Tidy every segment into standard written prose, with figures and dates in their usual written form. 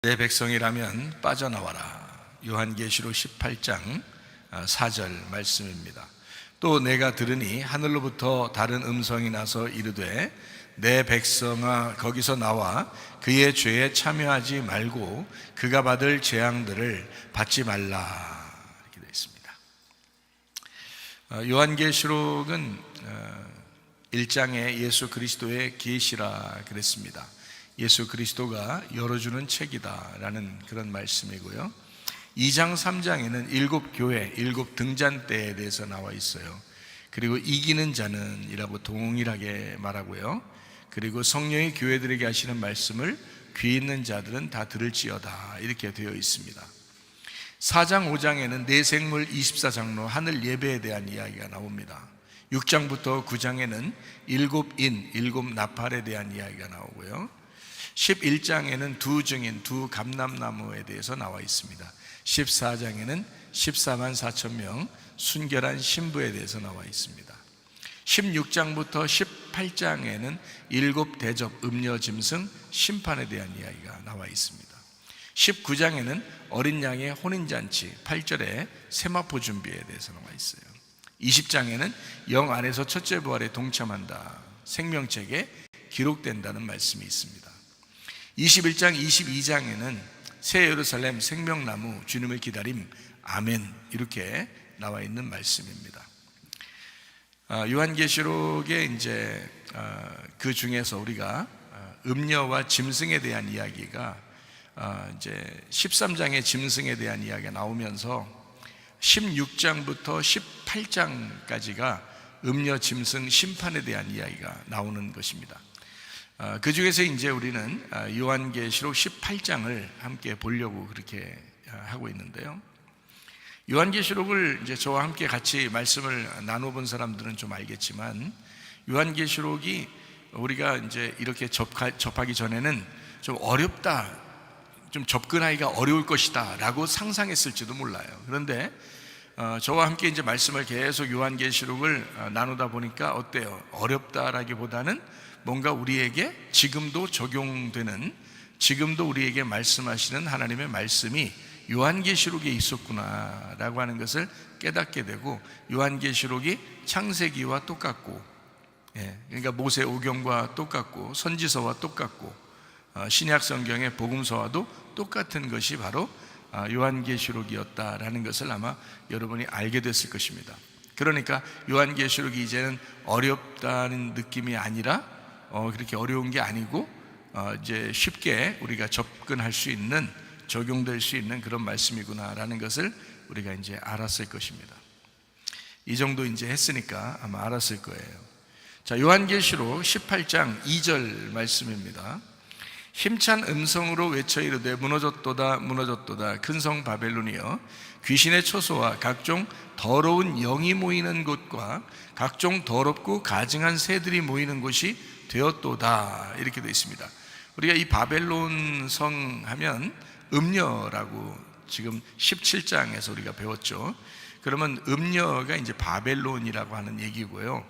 내 백성이라면 빠져나와라. 요한계시록 18장 4절 말씀입니다. 또 내가 들으니 하늘로부터 다른 음성이 나서 이르되 내 백성아 거기서 나와 그의 죄에 참여하지 말고 그가 받을 재앙들을 받지 말라. 이렇게 되어 있습니다. 요한계시록은 1장에 예수 그리스도의 계시라 그랬습니다. 예수 그리스도가 열어주는 책이다 라는 그런 말씀이고요. 2장 3장에는 7교회 7등잔대에 대해서 나와 있어요. 그리고 이기는 자는 이라고 동일하게 말하고요. 그리고 성령이 교회들에게 하시는 말씀을 귀 있는 자들은 다 들을지어다 이렇게 되어 있습니다. 4장 5장에는 내생물 24장로 하늘 예배에 대한 이야기가 나옵니다. 6장부터 9장에는 7인 7나팔에 대한 이야기가 나오고요. 11장에는 두 증인 두 감람나무에 대해서 나와 있습니다. 14장에는 14만 4천 명 순결한 신부에 대해서 나와 있습니다. 16장부터 18장에는 7대접 음녀짐승 심판에 대한 이야기가 나와 있습니다. 19장에는 어린 양의 혼인잔치 8절에 세마포 준비에 대해서 나와 있어요. 20장에는 영 안에서 첫째 부활에 동참한다, 생명책에 기록된다는 말씀이 있습니다. 21장 22장에는 새 예루살렘 생명나무 주님의 기다림 아멘 이렇게 나와 있는 말씀입니다. 요한계시록에 이제 그 중에서 우리가 음녀와 짐승에 대한 이야기가 이제 13장의 짐승에 대한 이야기가 나오면서 16장부터 18장까지가 음녀 짐승 심판에 대한 이야기가 나오는 것입니다. 그 중에서 이제 우리는 요한계시록 18장을 함께 보려고 그렇게 하고 있는데요. 요한계시록을 이제 저와 함께 같이 말씀을 나눠본 사람들은 좀 알겠지만, 요한계시록이 우리가 이제 이렇게 접하기 전에는 좀 어렵다, 좀 접근하기가 어려울 것이다 라고 상상했을지도 몰라요. 그런데 저와 함께 이제 말씀을 계속 요한계시록을 나누다 보니까 어때요? 어렵다라기보다는 뭔가 우리에게 지금도 적용되는, 지금도 우리에게 말씀하시는 하나님의 말씀이 요한계시록에 있었구나 라고 하는 것을 깨닫게 되고, 요한계시록이 창세기와 똑같고, 그러니까 모세 오경과 똑같고 선지서와 똑같고 신약 성경의 복음서와도 똑같은 것이 바로 요한계시록이었다라는 것을 아마 여러분이 알게 됐을 것입니다. 그러니까 요한계시록이 이제는 어렵다는 느낌이 아니라 그렇게 어려운 게 아니고 이제 쉽게 우리가 접근할 수 있는, 적용될 수 있는 그런 말씀이구나라는 것을 우리가 이제 알았을 것입니다. 이 정도 이제 했으니까 아마 알았을 거예요. 자, 요한계시록 18장 2절 말씀입니다. 힘찬 음성으로 외쳐 이르되 무너졌도다 무너졌도다 큰 성 바벨론이여, 귀신의 처소와 각종 더러운 영이 모이는 곳과 각종 더럽고 가증한 새들이 모이는 곳이 되었도다 이렇게 되어 있습니다. 우리가 이 바벨론 성 하면 음녀라고 지금 17장에서 우리가 배웠죠. 그러면 음녀가 이제 바벨론이라고 하는 얘기고요.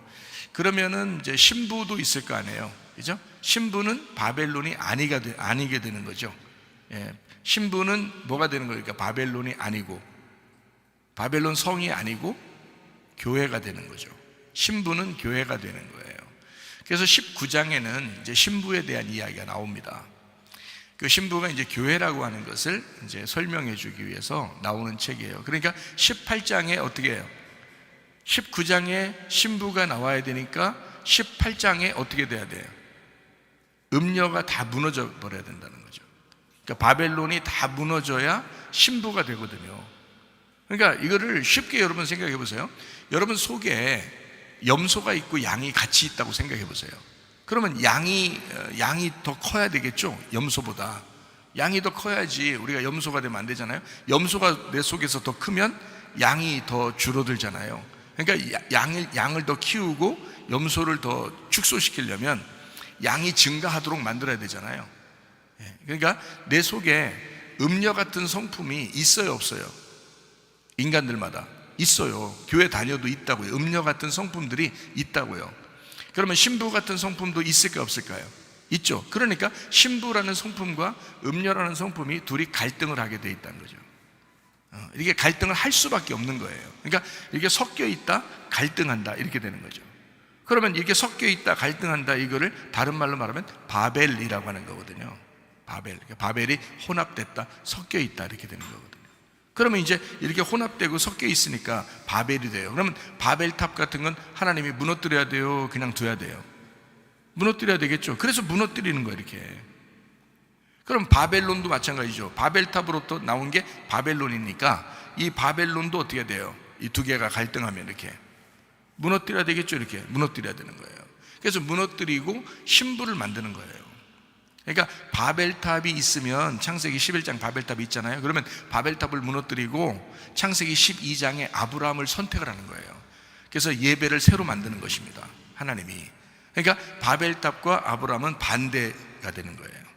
그러면은 이제 신부도 있을 거 아니에요, 그죠? 신부는 바벨론이 아니게 되는 거죠. 신부는 뭐가 되는 거예요? 그러니까 바벨론이 아니고, 바벨론 성이 아니고 교회가 되는 거죠. 신부는 교회가 되는 거예요. 그래서 19장에는 이제 신부에 대한 이야기가 나옵니다. 그 신부가 이제 교회라고 하는 것을 이제 설명해 주기 위해서 나오는 책이에요. 그러니까 18장에 어떻게 해요? 19장에 신부가 나와야 되니까 18장에 어떻게 돼야 돼요? 음녀가 다 무너져 버려야 된다는 거죠. 그러니까 바벨론이 다 무너져야 신부가 되거든요. 그러니까 이거를 쉽게 여러분 생각해 보세요. 여러분 속에 염소가 있고 양이 같이 있다고 생각해 보세요. 그러면 양이 더 커야 되겠죠? 염소보다 양이 더 커야지 우리가 염소가 되면 안 되잖아요. 염소가 내 속에서 더 크면 양이 더 줄어들잖아요. 그러니까 양을 더 키우고 염소를 더 축소시키려면 양이 증가하도록 만들어야 되잖아요. 그러니까 내 속에 음녀 같은 성품이 있어요, 없어요? 인간들마다 있어요. 교회 다녀도 있다고요. 음녀 같은 성품들이 있다고요. 그러면 신부 같은 성품도 있을까 없을까요? 있죠. 그러니까 신부라는 성품과 음녀라는 성품이 둘이 갈등을 하게 돼 있다는 거죠. 이게 갈등을 할 수밖에 없는 거예요. 그러니까 이게 섞여 있다, 갈등한다 이렇게 되는 거죠. 그러면 이게 섞여 있다, 갈등한다 이거를 다른 말로 말하면 바벨이라고 하는 거거든요. 바벨이 혼합됐다, 섞여 있다 이렇게 되는 거거든요. 그러면 이제 이렇게 혼합되고 섞여 있으니까 바벨이 돼요. 그러면 바벨탑 같은 건 하나님이 무너뜨려야 돼요, 그냥 둬야 돼요? 무너뜨려야 되겠죠. 그래서 무너뜨리는 거예요, 이렇게. 그럼 바벨론도 마찬가지죠. 바벨탑으로부터 나온 게 바벨론이니까 이 바벨론도 어떻게 돼요? 이 두 개가 갈등하면 이렇게 무너뜨려야 되겠죠. 이렇게 무너뜨려야 되는 거예요. 그래서 무너뜨리고 신부를 만드는 거예요. 그러니까 바벨탑이 있으면 창세기 11장 바벨탑이 있잖아요. 그러면 바벨탑을 무너뜨리고 창세기 12장에 아브라함을 선택을 하는 거예요. 그래서 예배를 새로 만드는 것입니다, 하나님이. 그러니까 바벨탑과 아브라함은 반대가 되는 거예요.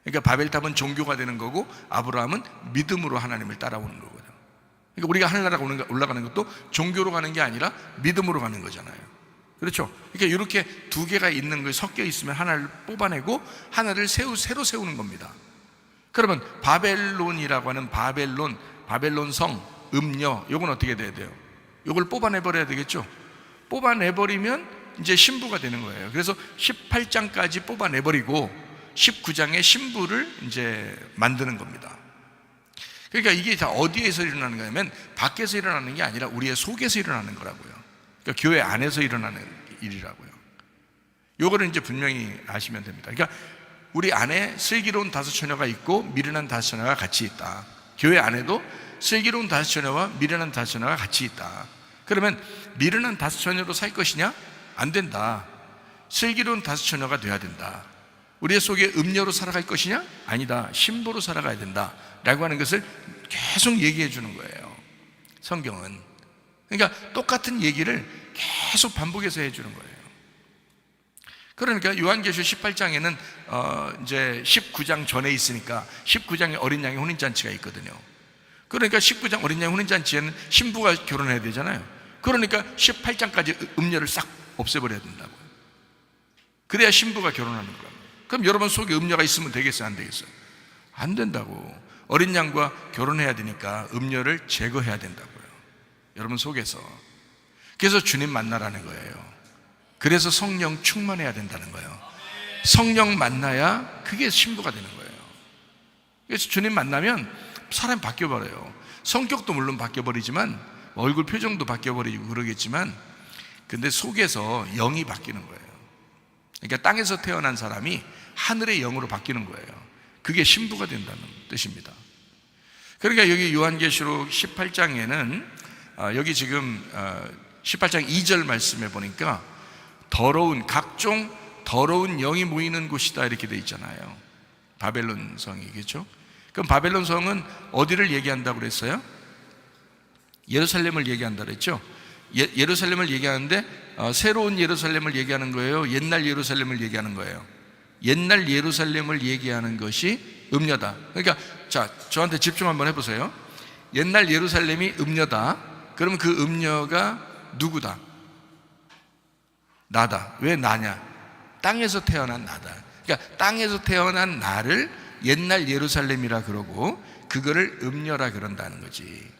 그러니까 바벨탑은 종교가 되는 거고 아브라함은 믿음으로 하나님을 따라오는 거거든요. 그러니까 우리가 하늘나라가 올라가는 것도 종교로 가는 게 아니라 믿음으로 가는 거잖아요. 그렇죠? 그러니까 이렇게 두 개가 있는 거 섞여 있으면 하나를 뽑아내고 하나를 새로 세우는 겁니다. 그러면 바벨론이라고 하는 바벨론 성, 음녀, 요건 어떻게 돼야 돼요? 요걸 뽑아내버려야 되겠죠? 뽑아내버리면 이제 신부가 되는 거예요. 그래서 18장까지 뽑아내버리고 19장의 신부를 이제 만드는 겁니다. 그러니까 이게 다 어디에서 일어나는 거냐면 밖에서 일어나는 게 아니라 우리의 속에서 일어나는 거라고요. 그러니까 교회 안에서 일어나는 일이라고요. 요거를 이제 분명히 아시면 됩니다. 그러니까 우리 안에 슬기로운 다섯 처녀가 있고 미련한 다섯 처녀가 같이 있다. 교회 안에도 슬기로운 다섯 처녀와 미련한 다섯 처녀가 같이 있다. 그러면 미련한 다섯 처녀로 살 것이냐? 안 된다. 슬기로운 다섯 처녀가 돼야 된다. 우리 속에 음녀로 살아갈 것이냐? 아니다. 신부로 살아가야 된다 라고 하는 것을 계속 얘기해 주는 거예요, 성경은. 그러니까 똑같은 얘기를 계속 반복해서 해주는 거예요. 그러니까 요한계시록 18장에는 이제 19장 전에 있으니까 19장에 어린 양의 혼인잔치가 있거든요. 그러니까 19장 어린 양의 혼인잔치에는 신부가 결혼해야 되잖아요. 그러니까 18장까지 음녀를 싹 없애버려야 된다고요. 그래야 신부가 결혼하는 거예요. 그럼 여러분 속에 음녀가 있으면 되겠어요, 안 되겠어요? 안 된다고. 어린 양과 결혼해야 되니까 음녀를 제거해야 된다고요, 여러분 속에서. 그래서 주님 만나라는 거예요. 그래서 성령 충만해야 된다는 거예요. 성령 만나야 그게 신부가 되는 거예요. 그래서 주님 만나면 사람이 바뀌어버려요. 성격도 물론 바뀌어버리지만 얼굴 표정도 바뀌어버리고 그러겠지만 근데 속에서 영이 바뀌는 거예요. 그러니까 땅에서 태어난 사람이 하늘의 영으로 바뀌는 거예요. 그게 신부가 된다는 뜻입니다. 그러니까 여기 요한계시록 18장에는 여기 지금 18장 2절 말씀에 보니까 각종 더러운 영이 모이는 곳이다 이렇게 돼 있잖아요. 바벨론 성이겠죠. 그럼 바벨론 성은 어디를 얘기한다고 그랬어요? 예루살렘을 얘기한다고 그랬죠. 예루살렘을 얘기하는데 새로운 예루살렘을 얘기하는 거예요, 옛날 예루살렘을 얘기하는 거예요? 옛날 예루살렘을 얘기하는 것이 음녀다. 그러니까 자, 저한테 집중 한번 해보세요. 옛날 예루살렘이 음녀다. 그러면 그 음녀가 누구다? 나다. 왜 나냐? 땅에서 태어난 나다. 그러니까 땅에서 태어난 나를 옛날 예루살렘이라 그러고 그거를 음녀라 그런다는 거지.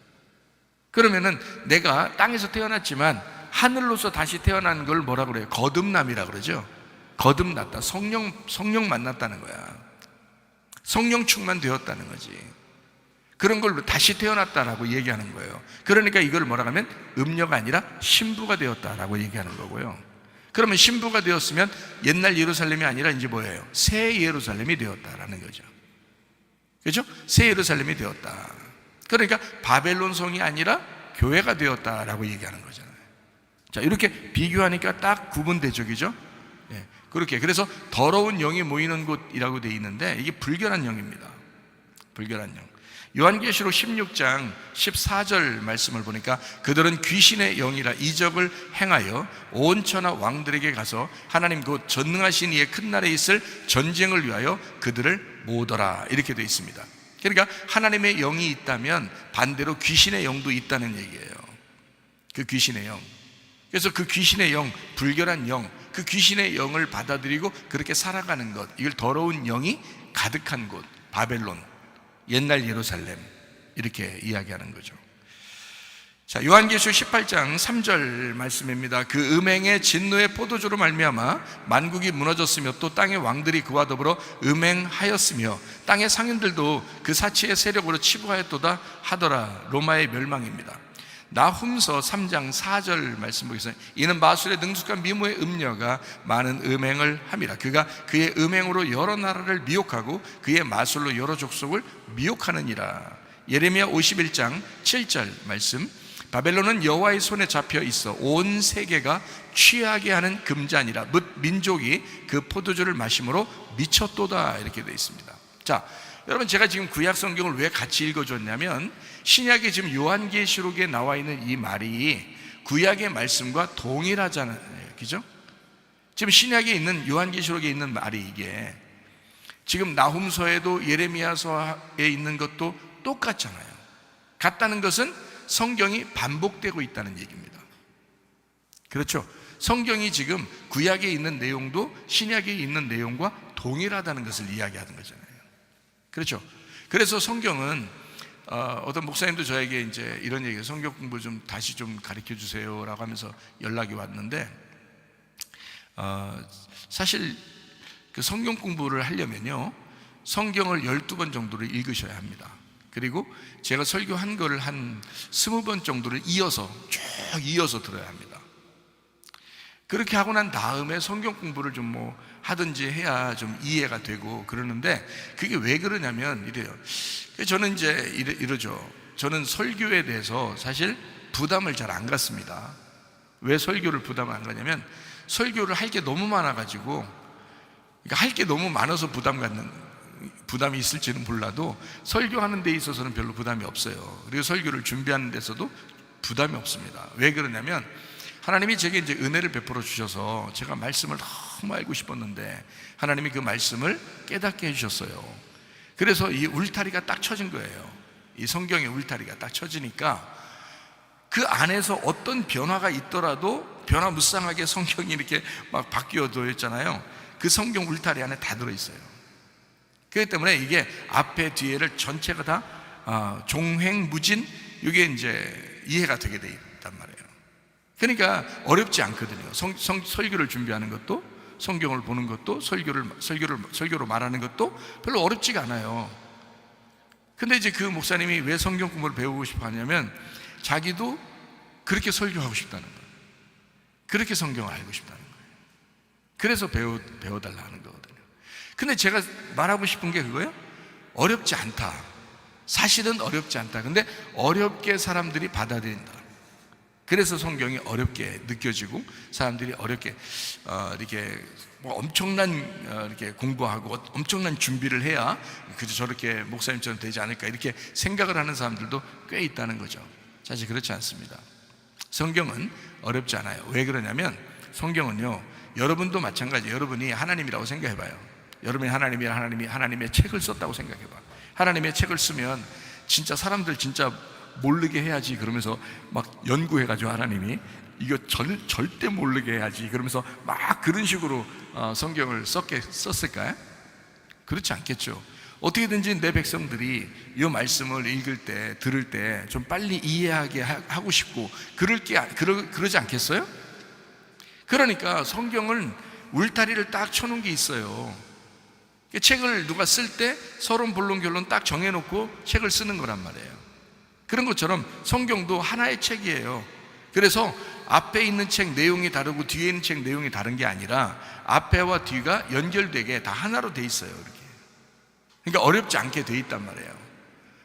그러면은 내가 땅에서 태어났지만 하늘로서 다시 태어난 걸 뭐라 그래요? 거듭남이라 그러죠. 거듭났다. 성령 만났다는 거야. 성령 충만되었다는 거지. 그런 걸로 다시 태어났다라고 얘기하는 거예요. 그러니까 이걸 뭐라 하면 음녀가 아니라 신부가 되었다라고 얘기하는 거고요. 그러면 신부가 되었으면 옛날 예루살렘이 아니라 이제 뭐예요? 새 예루살렘이 되었다라는 거죠. 그렇죠? 새 예루살렘이 되었다. 그러니까 바벨론 성이 아니라 교회가 되었다라고 얘기하는 거잖아요. 자, 이렇게 비교하니까 딱 구분되죠, 그죠? 예, 그렇게. 그래서 더러운 영이 모이는 곳이라고 되어 있는데 이게 불결한 영입니다. 불결한 영. 요한계시록 16장 14절 말씀을 보니까 그들은 귀신의 영이라 이적을 행하여 온 천하 왕들에게 가서 하나님 곧 전능하신 이의 큰 날에 있을 전쟁을 위하여 그들을 모으더라 이렇게 되어 있습니다. 그러니까 하나님의 영이 있다면 반대로 귀신의 영도 있다는 얘기예요. 그 귀신의 영. 그래서 그 귀신의 영, 불결한 영, 그 귀신의 영을 받아들이고 그렇게 살아가는 것, 이걸 더러운 영이 가득한 곳, 바벨론, 옛날 예루살렘, 이렇게 이야기하는 거죠. 자, 요한계시록 18장 3절 말씀입니다. 그 음행의 진노의 포도주로 말미암아 만국이 무너졌으며 또 땅의 왕들이 그와 더불어 음행하였으며 땅의 상인들도 그 사치의 세력으로 치부하였도다 하더라. 로마의 멸망입니다. 나훔서 3장 4절 말씀 보겠습니다. 이는 마술의 능숙한 미모의 음녀가 많은 음행을 함이라. 그가 그의 음행으로 여러 나라를 미혹하고 그의 마술로 여러 족속을 미혹하느니라. 예레미야 51장 7절 말씀. 바벨론은 여호와의 손에 잡혀 있어 온 세계가 취하게 하는 금잔이라. 뭇 민족이 그 포도주를 마심으로 미쳤도다. 이렇게 되어 있습니다. 자, 여러분, 제가 지금 구약 성경을 왜 같이 읽어줬냐면 신약에 지금 요한계시록에 나와 있는 이 말이 구약의 말씀과 동일하잖아요. 그죠? 지금 신약에 있는 요한계시록에 있는 말이 이게 지금 나훔서에도 예레미야서에 있는 것도 똑같잖아요. 같다는 것은 성경이 반복되고 있다는 얘기입니다. 그렇죠? 성경이 지금 구약에 있는 내용도 신약에 있는 내용과 동일하다는 것을 이야기하는 거잖아요. 그렇죠? 그래서 성경은 어떤 목사님도 저에게 이제 이런 얘기예요. 성경 공부 좀 다시 좀 가르쳐 주세요라고 하면서 연락이 왔는데 사실 그 성경 공부를 하려면요 성경을 12번 정도를 읽으셔야 합니다. 그리고 제가 설교한 거를 한 20번 정도를 이어서 쭉 이어서 들어야 합니다. 그렇게 하고 난 다음에 성경 공부를 좀 뭐 하든지 해야 좀 이해가 되고 그러는데 그게 왜 그러냐면 이래요. 저는 이제 이러죠. 저는 설교에 대해서 사실 부담을 잘 안 갖습니다. 왜 설교를 부담을 안 가냐면 설교를 할 게 너무 많아가지고, 그러니까 할 게 너무 많아서 부담이 있을지는 몰라도 설교하는 데 있어서는 별로 부담이 없어요. 그리고 설교를 준비하는 데서도 부담이 없습니다. 왜 그러냐면 하나님이 제게 이제 은혜를 베풀어 주셔서 제가 말씀을 너무 알고 싶었는데 하나님이 그 말씀을 깨닫게 해주셨어요. 그래서 이 울타리가 딱 쳐진 거예요. 이 성경의 울타리가 딱 쳐지니까 그 안에서 어떤 변화가 있더라도 변화무쌍하게 성경이 이렇게 막 바뀌어져 있잖아요. 그 성경 울타리 안에 다 들어있어요. 그렇기 때문에 이게 앞에 뒤에를 전체가 다 종횡무진, 이게 이제 이해가 되게 돼 있단 말이에요. 그러니까 어렵지 않거든요. 설교를 준비하는 것도, 성경을 보는 것도, 설교로 말하는 것도 별로 어렵지가 않아요. 근데 이제 그 목사님이 왜 성경 공부를 배우고 싶어 하냐면 자기도 그렇게 설교하고 싶다는 거예요. 그렇게 성경을 알고 싶다는 거예요. 그래서 배워달라 하는 거거든요. 근데 제가 말하고 싶은 게 그거예요. 어렵지 않다. 사실은 어렵지 않다. 근데 어렵게 사람들이 받아들인다. 그래서 성경이 어렵게 느껴지고 사람들이 어렵게 이렇게 뭐 엄청난 이렇게 공부하고 엄청난 준비를 해야 그저 저렇게 목사님처럼 되지 않을까 이렇게 생각을 하는 사람들도 꽤 있다는 거죠. 사실 그렇지 않습니다. 성경은 어렵지 않아요. 왜 그러냐면 성경은요, 여러분도 마찬가지. 여러분이 하나님이라고 생각해봐요. 여러분이 하나님의 책을 썼다고 생각해봐. 하나님의 책을 쓰면 진짜 사람들 진짜 모르게 해야지 그러면서 막 연구해가지고 하나님이 이거 절대 모르게 해야지 그러면서 막 그런 식으로 성경을 썼을까요? 그렇지 않겠죠. 어떻게든지 내 백성들이 이 말씀을 읽을 때, 들을 때 좀 빨리 이해하게 하고 싶고 그러지 않겠어요? 그러니까 성경은 울타리를 딱 쳐놓은 게 있어요. 책을 누가 쓸 때 서론, 본론, 결론 딱 정해놓고 책을 쓰는 거란 말이에요. 그런 것처럼 성경도 하나의 책이에요. 그래서 앞에 있는 책 내용이 다르고 뒤에 있는 책 내용이 다른 게 아니라 앞에와 뒤가 연결되게 다 하나로 돼 있어요. 이렇게. 그러니까 어렵지 않게 돼 있단 말이에요.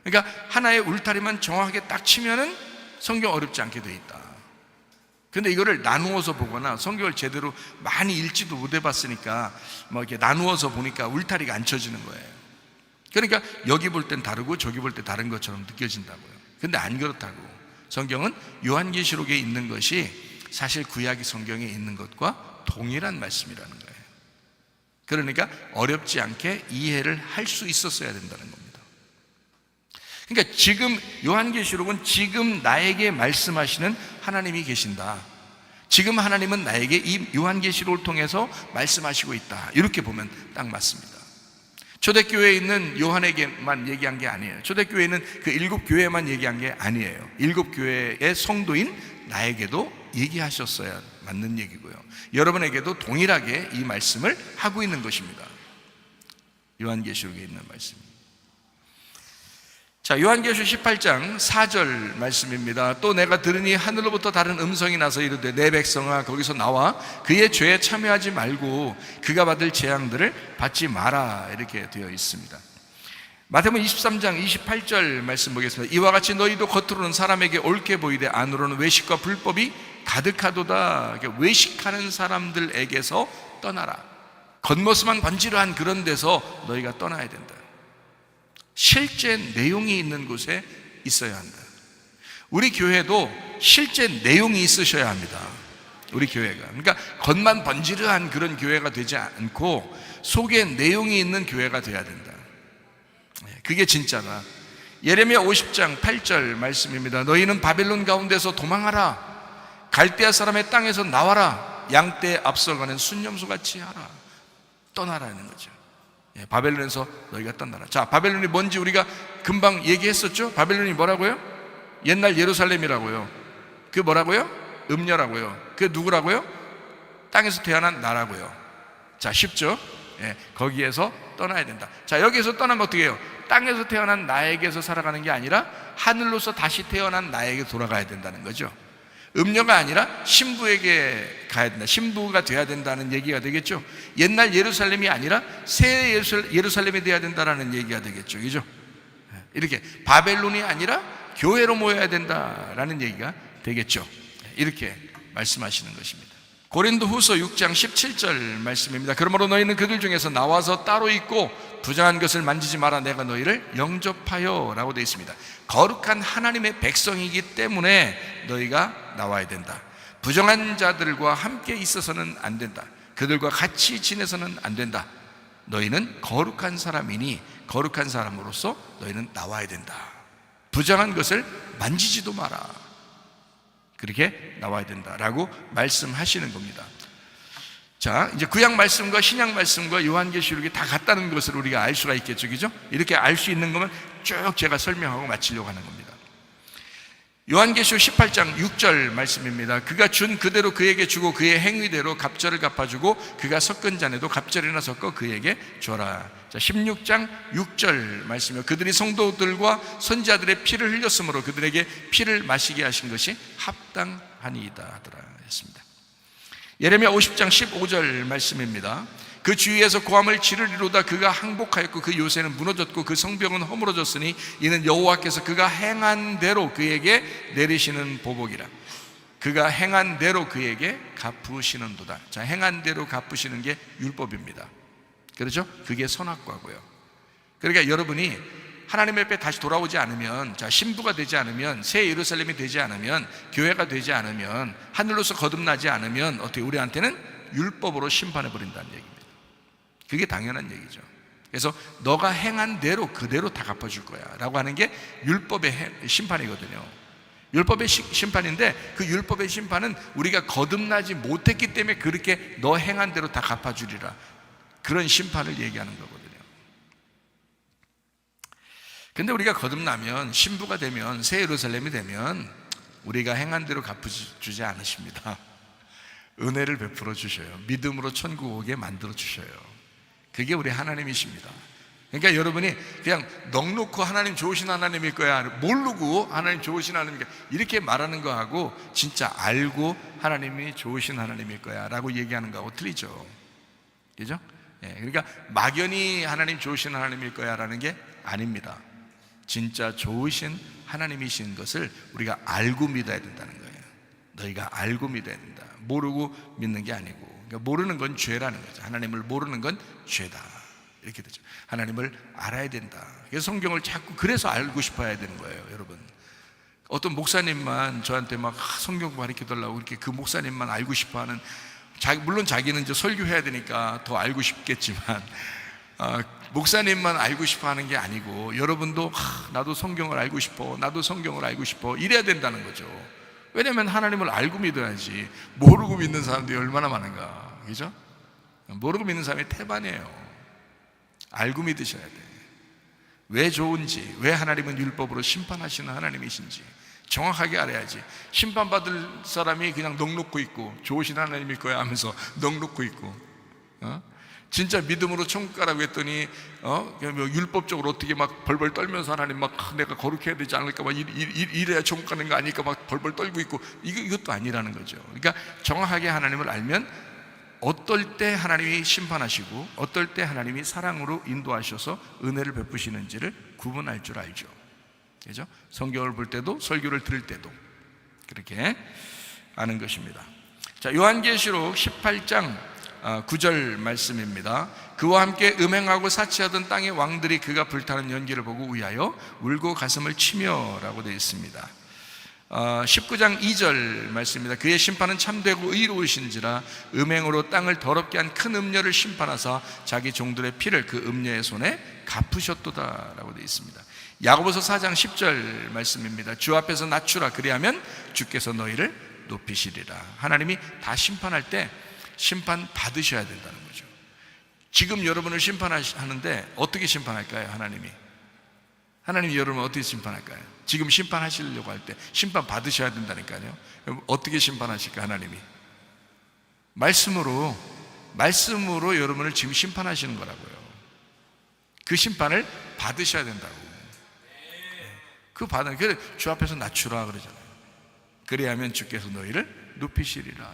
그러니까 하나의 울타리만 정확하게 딱 치면은 성경 어렵지 않게 돼 있다. 근데 이거를 나누어서 보거나 성경을 제대로 많이 읽지도 못 해봤으니까 뭐 이렇게 나누어서 보니까 울타리가 안 쳐지는 거예요. 그러니까 여기 볼 땐 다르고 저기 볼 때 다른 것처럼 느껴진다고요. 근데 안 그렇다고. 성경은 요한계시록에 있는 것이 사실 구약 성경에 있는 것과 동일한 말씀이라는 거예요. 그러니까 어렵지 않게 이해를 할 수 있었어야 된다는 겁니다. 그러니까 지금 요한계시록은 지금 나에게 말씀하시는 하나님이 계신다. 지금 하나님은 나에게 이 요한계시록을 통해서 말씀하시고 있다. 이렇게 보면 딱 맞습니다. 초대교회에 있는 요한에게만 얘기한 게 아니에요. 초대교회는 그 7교회만 얘기한 게 아니에요. 7교회의 성도인 나에게도 얘기하셨어야 맞는 얘기고요. 여러분에게도 동일하게 이 말씀을 하고 있는 것입니다. 요한계시록에 있는 말씀입니다. 자, 요한계시록 18장 4절 말씀입니다. 또 내가 들으니 하늘로부터 다른 음성이 나서 이르되 내 백성아 거기서 나와 그의 죄에 참여하지 말고 그가 받을 재앙들을 받지 마라. 이렇게 되어 있습니다. 마태복음 23장 28절 말씀 보겠습니다. 이와 같이 너희도 겉으로는 사람에게 옳게 보이되 안으로는 외식과 불법이 가득하도다. 외식하는 사람들에게서 떠나라. 겉모습만 번지르한 그런 데서 너희가 떠나야 된다. 실제 내용이 있는 곳에 있어야 한다. 우리 교회도 실제 내용이 있으셔야 합니다. 우리 교회가. 그러니까 겉만 번지르한 그런 교회가 되지 않고 속에 내용이 있는 교회가 돼야 된다. 그게 진짜다. 예레미야 50장 8절 말씀입니다. 너희는 바벨론 가운데서 도망하라. 갈대아 사람의 땅에서 나와라. 양떼에 앞서가는 순념소같이 하라. 떠나라는 거죠. 바벨론에서 너희가 떠나라. 자, 바벨론이 뭔지 우리가 금방 얘기했었죠? 바벨론이 뭐라고요? 옛날 예루살렘이라고요. 그 뭐라고요? 음녀라고요. 그 누구라고요? 땅에서 태어난 나라고요. 자, 쉽죠? 거기에서 떠나야 된다. 자, 여기에서 떠나면 어떻게 해요? 땅에서 태어난 나에게서 살아가는 게 아니라 하늘로서 다시 태어난 나에게 돌아가야 된다는 거죠. 음녀가 아니라 신부에게 가야 된다. 신부가 돼야 된다는 얘기가 되겠죠. 옛날 예루살렘이 아니라 새 예루살렘이 돼야 된다는 얘기가 되겠죠. 그죠? 이렇게 바벨론이 아니라 교회로 모여야 된다라는 얘기가 되겠죠. 이렇게 말씀하시는 것입니다. 고린도후서 6장 17절 말씀입니다. 그러므로 너희는 그들 중에서 나와서 따로 있고 부정한 것을 만지지 마라. 내가 너희를 영접하여 라고 되어 있습니다. 거룩한 하나님의 백성이기 때문에 너희가 나와야 된다. 부정한 자들과 함께 있어서는 안 된다. 그들과 같이 지내서는 안 된다. 너희는 거룩한 사람이니 거룩한 사람으로서 너희는 나와야 된다. 부정한 것을 만지지도 마라. 그렇게 나와야 된다라고 말씀하시는 겁니다. 자, 이제 구약 말씀과 신약 말씀과 요한계시록이 다 같다는 것을 우리가 알 수가 있겠죠. 그죠? 이렇게 알 수 있는 것만 쭉 제가 설명하고 마치려고 하는 겁니다. 요한계시록 18장 6절 말씀입니다. 그가 준 그대로 그에게 주고 그의 행위대로 갑절을 갚아주고 그가 섞은 잔에도 갑절이나 섞어 그에게 줘라. 자, 16장 6절 말씀이요. 그들이 성도들과 선지자들의 피를 흘렸으므로 그들에게 피를 마시게 하신 것이 합당하니이다 하더라 했습니다. 예레미야 50장 15절 말씀입니다. 그 주위에서 고함을 지르리로다. 그가 항복하였고 그 요새는 무너졌고 그 성벽은 허물어졌으니 이는 여호와께서 그가 행한 대로 그에게 내리시는 보복이라. 그가 행한 대로 그에게 갚으시는도다. 자, 행한 대로 갚으시는 게 율법입니다. 그렇죠? 그게 선악과고요. 그러니까 여러분이 하나님 앞에 다시 돌아오지 않으면, 자, 신부가 되지 않으면, 새 예루살렘이 되지 않으면, 교회가 되지 않으면, 하늘로서 거듭나지 않으면 어떻게 우리한테는 율법으로 심판해 버린다는 얘기입니다. 그게 당연한 얘기죠. 그래서 너가 행한 대로 그대로 다 갚아줄 거야 라고 하는 게 율법의 심판이거든요. 율법의 심판인데 그 율법의 심판은 우리가 거듭나지 못했기 때문에 그렇게 너 행한 대로 다 갚아주리라, 그런 심판을 얘기하는 거거든요. 근데 우리가 거듭나면, 신부가 되면, 새 예루살렘이 되면 우리가 행한 대로 갚아주지 않으십니다. 은혜를 베풀어 주셔요. 믿음으로 천국 오게 만들어 주셔요. 그게 우리 하나님이십니다. 그러니까 여러분이 그냥 넉놓고 하나님 좋으신 하나님일 거야, 모르고 하나님 좋으신 하나님일 거야 이렇게 말하는 거하고 진짜 알고 하나님이 좋으신 하나님일 거야 라고 얘기하는 거하고 틀리죠. 그죠? 그러니까 막연히 하나님 좋으신 하나님일 거야 라는 게 아닙니다. 진짜 좋으신 하나님이신 것을 우리가 알고 믿어야 된다는 거예요. 너희가 알고 믿어야 된다. 모르고 믿는 게 아니고. 그러니까 모르는 건 죄라는 거죠. 하나님을 모르는 건 죄다, 이렇게 되죠. 하나님을 알아야 된다. 그래서 성경을 자꾸 그래서 알고 싶어야 되는 거예요, 여러분. 어떤 목사님만 저한테 막 성경 가르쳐 달라고 이렇게 그 목사님만 알고 싶어하는, 물론 자기는 이제 설교해야 되니까 더 알고 싶겠지만 목사님만 알고 싶어하는 게 아니고 여러분도 나도 성경을 알고 싶어, 나도 성경을 알고 싶어 이래야 된다는 거죠. 왜냐하면 하나님을 알고 믿어야지. 모르고 믿는 사람들이 얼마나 많은가, 그죠? 모르고 믿는 사람이 태반이에요. 알고 믿으셔야 돼. 왜 좋은지, 왜 하나님은 율법으로 심판하시는 하나님이신지 정확하게 알아야지. 심판받을 사람이 그냥 넋 놓고 있고 좋으신 하나님일 거야 하면서 넋 놓고 있고, 진짜 믿음으로 천국 가라고 했더니 율법적으로 어떻게 막 벌벌 떨면서 하나님 막 내가 거룩해야 되지 않을까, 막 이래야 천국 가는 거 아닐까 막 벌벌 떨고 있고, 이것도 아니라는 거죠. 그러니까 정확하게 하나님을 알면 어떨 때 하나님이 심판하시고 어떨 때 하나님이 사랑으로 인도하셔서 은혜를 베푸시는지를 구분할 줄 알죠. 그죠? 성경을 볼 때도 설교를 들을 때도 그렇게 아는 것입니다. 자, 요한계시록 18장 9절 말씀입니다. 그와 함께 음행하고 사치하던 땅의 왕들이 그가 불타는 연기를 보고 의하여 울고 가슴을 치며 라고 되어 있습니다. 19장 2절 말씀입니다. 그의 심판은 참되고 의로우신지라 음행으로 땅을 더럽게 한 큰 음녀를 심판하사 자기 종들의 피를 그 음녀의 손에 갚으셨도다 라고 되어 있습니다. 야고보서 4장 10절 말씀입니다. 주 앞에서 낮추라, 그리하면 주께서 너희를 높이시리라. 하나님이 다 심판할 때 심판 받으셔야 된다는 거죠. 지금 여러분을 심판하는데 어떻게 심판할까요? 하나님이 여러분을 어떻게 심판할까요? 지금 심판하시려고 할 때 심판 받으셔야 된다니까요. 어떻게 심판하실까? 하나님이 말씀으로 여러분을 지금 심판하시는 거라고요. 그 심판을 받으셔야 된다고. 그래, 주 앞에서 낮추라 그러잖아요. 그래야면 주께서 너희를 높이시리라.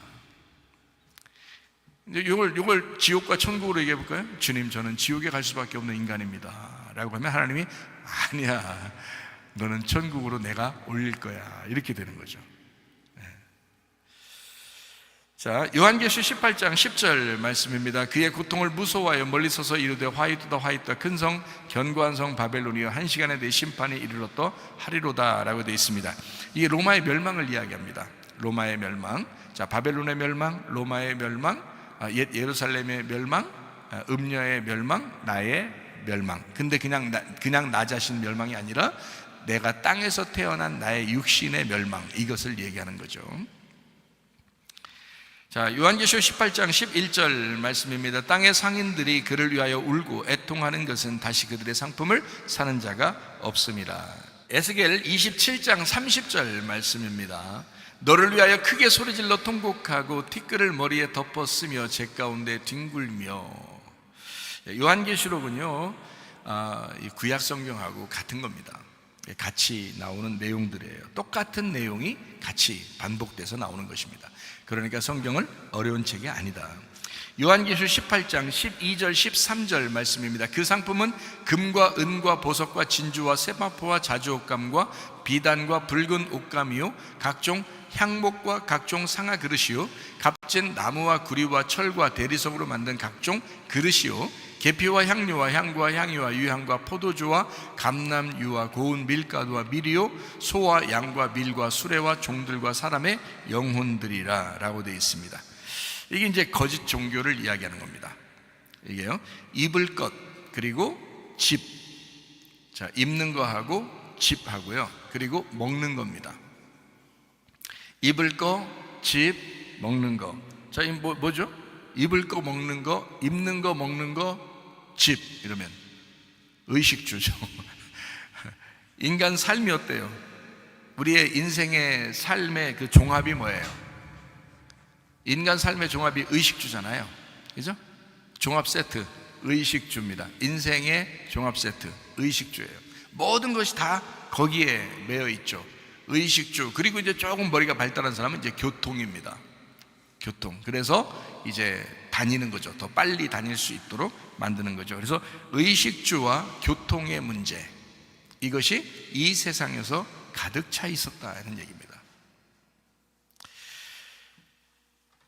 이제 요걸 지옥과 천국으로 얘기해 볼까요? 주님, 저는 지옥에 갈 수밖에 없는 인간입니다 라고 하면 하나님이 아니야, 너는 천국으로 내가 올릴 거야, 이렇게 되는 거죠. 자, 요한계시록 18장 10절 말씀입니다. 그의 고통을 무서워하여 멀리 서서 이르되 화이트다 화이트다, 큰 성 견고한 성 바벨론이여, 한 시간에 내 심판이 이르렀다 하리로다 라고 되어 있습니다. 이게 로마의 멸망을 이야기합니다. 로마의 멸망, 자, 바벨론의 멸망, 로마의 멸망, 예루살렘의 멸망, 음녀의 멸망, 나의 멸망. 근데 그냥 나 자신 멸망이 아니라 내가 땅에서 태어난 나의 육신의 멸망, 이것을 얘기하는 거죠. 자, 요한계시록 18장 11절 말씀입니다. 땅의 상인들이 그를 위하여 울고 애통하는 것은 다시 그들의 상품을 사는 자가 없음이라. 에스겔 27장 30절 말씀입니다. 너를 위하여 크게 소리질러 통곡하고 티끌을 머리에 덮어 쓰며 제 가운데 뒹굴며. 요한계시록은요, 이 구약 성경하고 같은 겁니다. 같이 나오는 내용들이에요. 똑같은 내용이 같이 반복돼서 나오는 것입니다. 그러니까 성경은 어려운 책이 아니다. 요한계시록 18장 12절 13절 말씀입니다. 그 상품은 금과 은과 보석과 진주와 세마포와 자주옥감과 비단과 붉은 옥감이요, 각종 향목과 각종 상아 그릇이요, 값진 나무와 구리와 철과 대리석으로 만든 각종 그릇이요, 계피와 향료와 향과 향유와 유향과 포도주와 감람유와 고운 밀가루와 밀이요, 소와 양과 밀과 수레와 종들과 사람의 영혼들이라 라고 되어 있습니다. 이게 이제 거짓 종교를 이야기하는 겁니다. 이게요, 입을 것, 그리고 집. 자, 입는 거하고 집하고요, 그리고 먹는 겁니다. 입을 거, 집, 먹는 거. 자, 이 뭐죠? 입을 거, 먹는 거, 입는 거, 먹는 거, 집. 이러면 의식주죠. 인간 삶이 어때요? 우리의 인생의 삶의 그 종합이 뭐예요? 인간 삶의 종합이 의식주잖아요. 그죠? 종합 세트, 의식주입니다. 인생의 종합 세트, 의식주예요. 모든 것이 다 거기에 매여 있죠. 의식주. 그리고 이제 조금 머리가 발달한 사람은 이제 교통입니다. 교통. 그래서 이제 다니는 거죠. 더 빨리 다닐 수 있도록 만드는 거죠. 그래서 의식주와 교통의 문제, 이것이 이 세상에서 가득 차 있었다는 얘기입니다.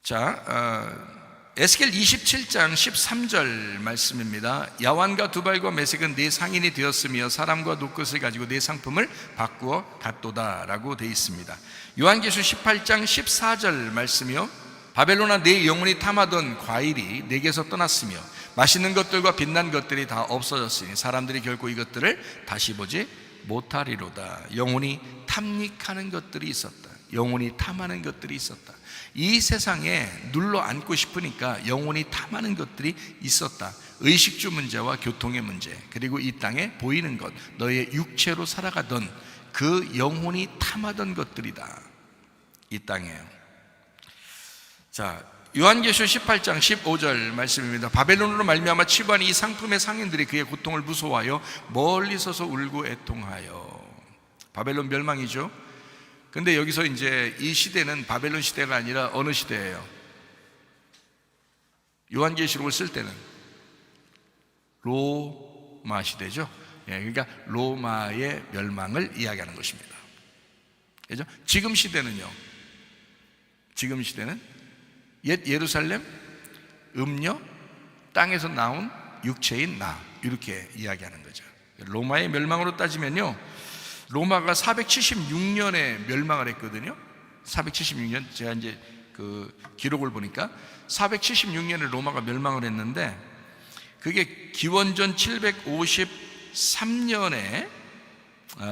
자, 에스겔 27장 13절 말씀입니다. 야완과 두발과 메색은 네 상인이 되었으며 사람과 노것을 가지고 네 상품을 바꾸어 갔도다 라고 되어 있습니다. 요한계시록 18장 14절 말씀이요, 바벨론아, 네 영혼이 탐하던 과일이 내게서 떠났으며 맛있는 것들과 빛난 것들이 다 없어졌으니 사람들이 결코 이것들을 다시 보지 못하리로다. 영혼이 탐닉하는 것들이 있었다. 영혼이 탐하는 것들이 있었다. 이 세상에 눌러 앉고 싶으니까 영혼이 탐하는 것들이 있었다. 의식주 문제와 교통의 문제, 그리고 이 땅에 보이는 것, 너의 육체로 살아가던 그 영혼이 탐하던 것들이다. 이 땅에요. 자, 요한계시록 18장 15절 말씀입니다. 바벨론으로 말미암아 치부한 이 상품의 상인들이 그의 고통을 무서워하여 멀리 서서 울고 애통하여. 바벨론 멸망이죠. 근데 여기서 이제 이 시대는 바벨론 시대가 아니라 어느 시대예요? 요한계시록을 쓸 때는 로마 시대죠. 그러니까 로마의 멸망을 이야기하는 것입니다. 그죠? 지금 시대는요. 지금 시대는 옛 예루살렘, 음녀, 땅에서 나온 육체인 나, 이렇게 이야기하는 거죠. 로마의 멸망으로 따지면요, 로마가 476년에 멸망을 했거든요. 476년, 제가 이제 그 기록을 보니까 476년에 로마가 멸망을 했는데, 그게 기원전 753년에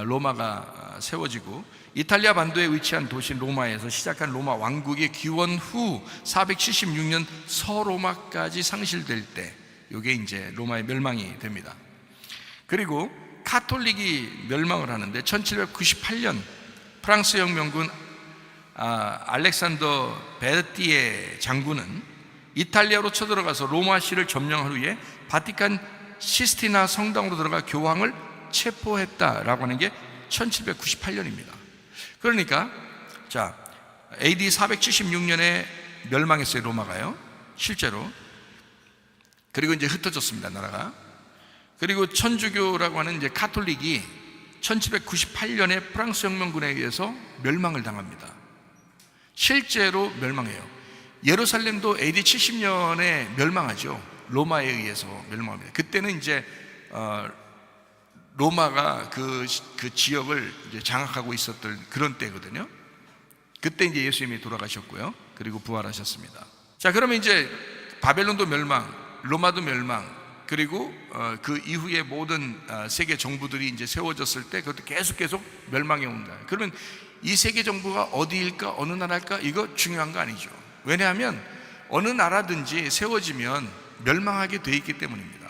로마가 세워지고, 이탈리아 반도에 위치한 도시 로마에서 시작한 로마 왕국의 기원 후 476년 서로마까지 상실될 때, 이게 이제 로마의 멸망이 됩니다. 그리고 카톨릭이 멸망을 하는데 1798년 프랑스 혁명군 알렉산더 베르티에 장군은 이탈리아로 쳐들어가서 로마시를 점령한 후에 바티칸 시스티나 성당으로 들어가 교황을 체포했다라고 하는 게 1798년입니다. 그러니까 자, AD 476년에 멸망했어요, 로마가요, 실제로. 그리고 이제 흩어졌습니다, 나라가. 그리고 천주교라고 하는 이제 카톨릭이 1798년에 프랑스 혁명군에 의해서 멸망을 당합니다. 실제로 멸망해요. 예루살렘도 AD 70년에 멸망하죠. 로마에 의해서 멸망합니다. 그때는 이제 로마가 그 지역을 이제 장악하고 있었던 그런 때거든요. 그때 이제 예수님이 돌아가셨고요. 그리고 부활하셨습니다. 자, 그러면 이제 바벨론도 멸망, 로마도 멸망, 그리고 그 이후에 모든 세계 정부들이 이제 세워졌을 때 그것도 계속 멸망해 온다. 그러면 이 세계 정부가 어디일까, 어느 나라일까, 이거 중요한 거 아니죠. 왜냐하면 어느 나라든지 세워지면 멸망하게 돼 있기 때문입니다.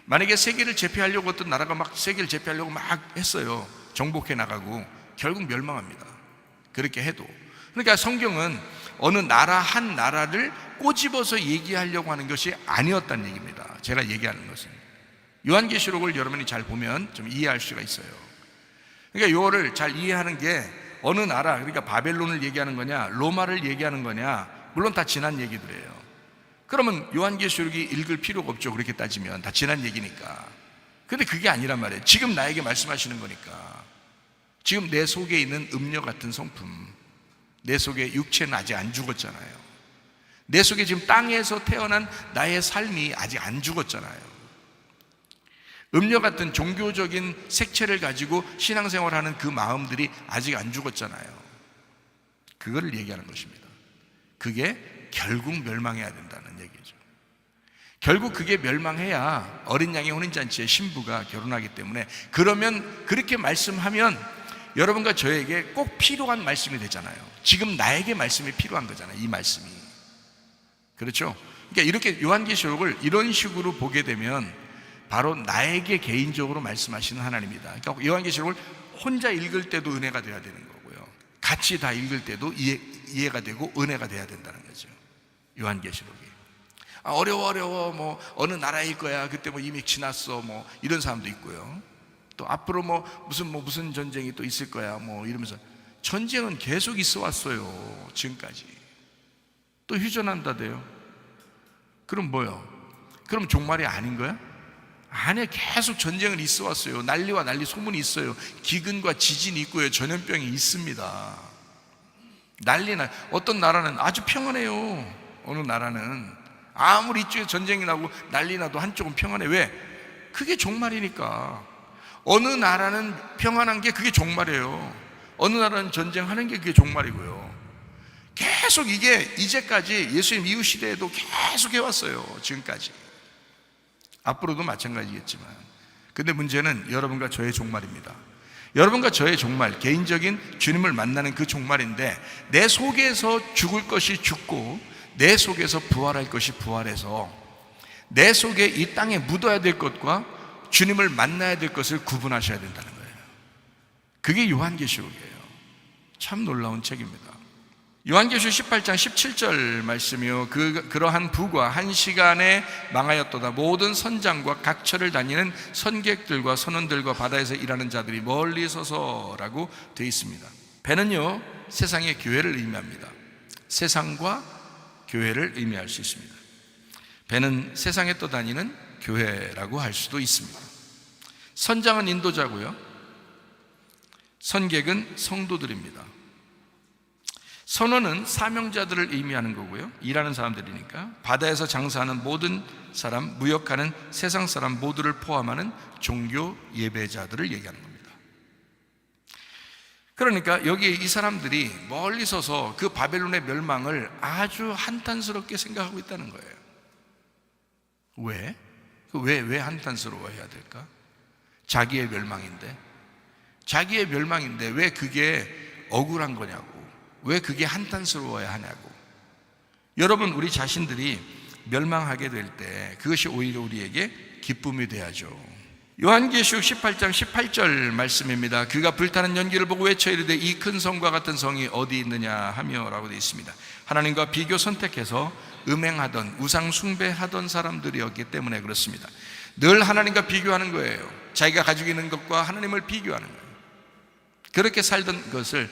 만약에 세계를 제패하려고 어떤 나라가 막 세계를 제패하려고 막 했어요. 정복해 나가고 결국 멸망합니다. 그렇게 해도. 그러니까 성경은 어느 나라 한 나라를 꼬집어서 얘기하려고 하는 것이 아니었다는 얘기입니다. 제가 얘기하는 것은 요한계시록을 여러분이 잘 보면 좀 이해할 수가 있어요. 그러니까 이거를 잘 이해하는 게 어느 나라, 그러니까 바벨론을 얘기하는 거냐, 로마를 얘기하는 거냐, 물론 다 지난 얘기들이에요. 그러면 요한계시록이 읽을 필요가 없죠. 그렇게 따지면 다 지난 얘기니까. 근데 그게 아니란 말이에요. 지금 나에게 말씀하시는 거니까. 지금 내 속에 있는 음료 같은 성품, 내 속에 육체는 아직 안 죽었잖아요. 내 속에 지금 땅에서 태어난 나의 삶이 아직 안 죽었잖아요. 음료 같은 종교적인 색채를 가지고 신앙생활하는 그 마음들이 아직 안 죽었잖아요. 그거를 얘기하는 것입니다. 그게 결국 멸망해야 된다는 얘기죠. 결국 그게 멸망해야 어린 양의 혼인잔치에 신부가 결혼하기 때문에, 그러면 그렇게 말씀하면 여러분과 저에게 꼭 필요한 말씀이 되잖아요. 지금 나에게 말씀이 필요한 거잖아요, 이 말씀이. 그렇죠? 그러니까 이렇게 요한계시록을 이런 식으로 보게 되면 바로 나에게 개인적으로 말씀하시는 하나님이다. 그러니까 요한계시록을 혼자 읽을 때도 은혜가 돼야 되는 거고요, 같이 다 읽을 때도 이해가 되고 은혜가 돼야 된다는 거죠. 요한계시록이 어려워 뭐 어느 나라일 거야, 그때 뭐 이미 지났어, 뭐 이런 사람도 있고요. 또 앞으로 무슨 전쟁이 또 있을 거야, 뭐 이러면서. 전쟁은 계속 있어 왔어요, 지금까지. 또 휴전한다대요. 그럼 뭐요? 그럼 종말이 아닌 거야? 아니야, 계속 전쟁은 있어 왔어요. 난리와 난리 소문이 있어요. 기근과 지진이 있고요, 전염병이 있습니다. 난리나. 어떤 나라는 아주 평안해요. 어느 나라는 아무리 이쪽에 전쟁이 나고 난리 나도 한쪽은 평안해. 왜? 그게 종말이니까. 어느 나라는 평안한 게 그게 종말이에요. 어느 나라는 전쟁하는 게 그게 종말이고요. 계속 이게 이제까지 예수님 이후 시대에도 계속 해왔어요, 지금까지. 앞으로도 마찬가지겠지만. 근데 문제는 여러분과 저의 종말입니다. 여러분과 저의 종말, 개인적인 주님을 만나는 그 종말인데, 내 속에서 죽을 것이 죽고 내 속에서 부활할 것이 부활해서 내 속에 이 땅에 묻어야 될 것과 주님을 만나야 될 것을 구분하셔야 된다는 거예요. 그게 요한계시록이에요. 참 놀라운 책입니다. 요한계시록 18장 17절 말씀이요, 그러한 부가 한 시간에 망하였도다. 모든 선장과 각처를 다니는 선객들과 선원들과 바다에서 일하는 자들이 멀리 서서라고 되어 있습니다. 배는요, 세상의 교회를 의미합니다. 세상과 교회를 의미할 수 있습니다. 배는 세상에 떠다니는 교회라고 할 수도 있습니다. 선장은 인도자고요, 선객은 성도들입니다. 선원은 사명자들을 의미하는 거고요, 일하는 사람들이니까 바다에서 장사하는 모든 사람, 무역하는 세상 사람 모두를 포함하는 종교 예배자들을 얘기하는 겁니다. 그러니까 여기 이 사람들이 멀리 서서 그 바벨론의 멸망을 아주 한탄스럽게 생각하고 있다는 거예요. 왜? 왜 한탄스러워해야 될까? 자기의 멸망인데 왜 그게 억울한 거냐고, 왜 그게 한탄스러워야 하냐고. 여러분, 우리 자신들이 멸망하게 될 때 그것이 오히려 우리에게 기쁨이 돼야죠. 요한계시록 18장 18절 말씀입니다. 그가 불타는 연기를 보고 외쳐 이르되 이 큰 성과 같은 성이 어디 있느냐 하며 라고 되어 있습니다. 하나님과 비교 선택해서 음행하던 우상 숭배하던 사람들이었기 때문에 그렇습니다. 늘 하나님과 비교하는 거예요. 자기가 가지고 있는 것과 하나님을 비교하는 거예요. 그렇게 살던 것을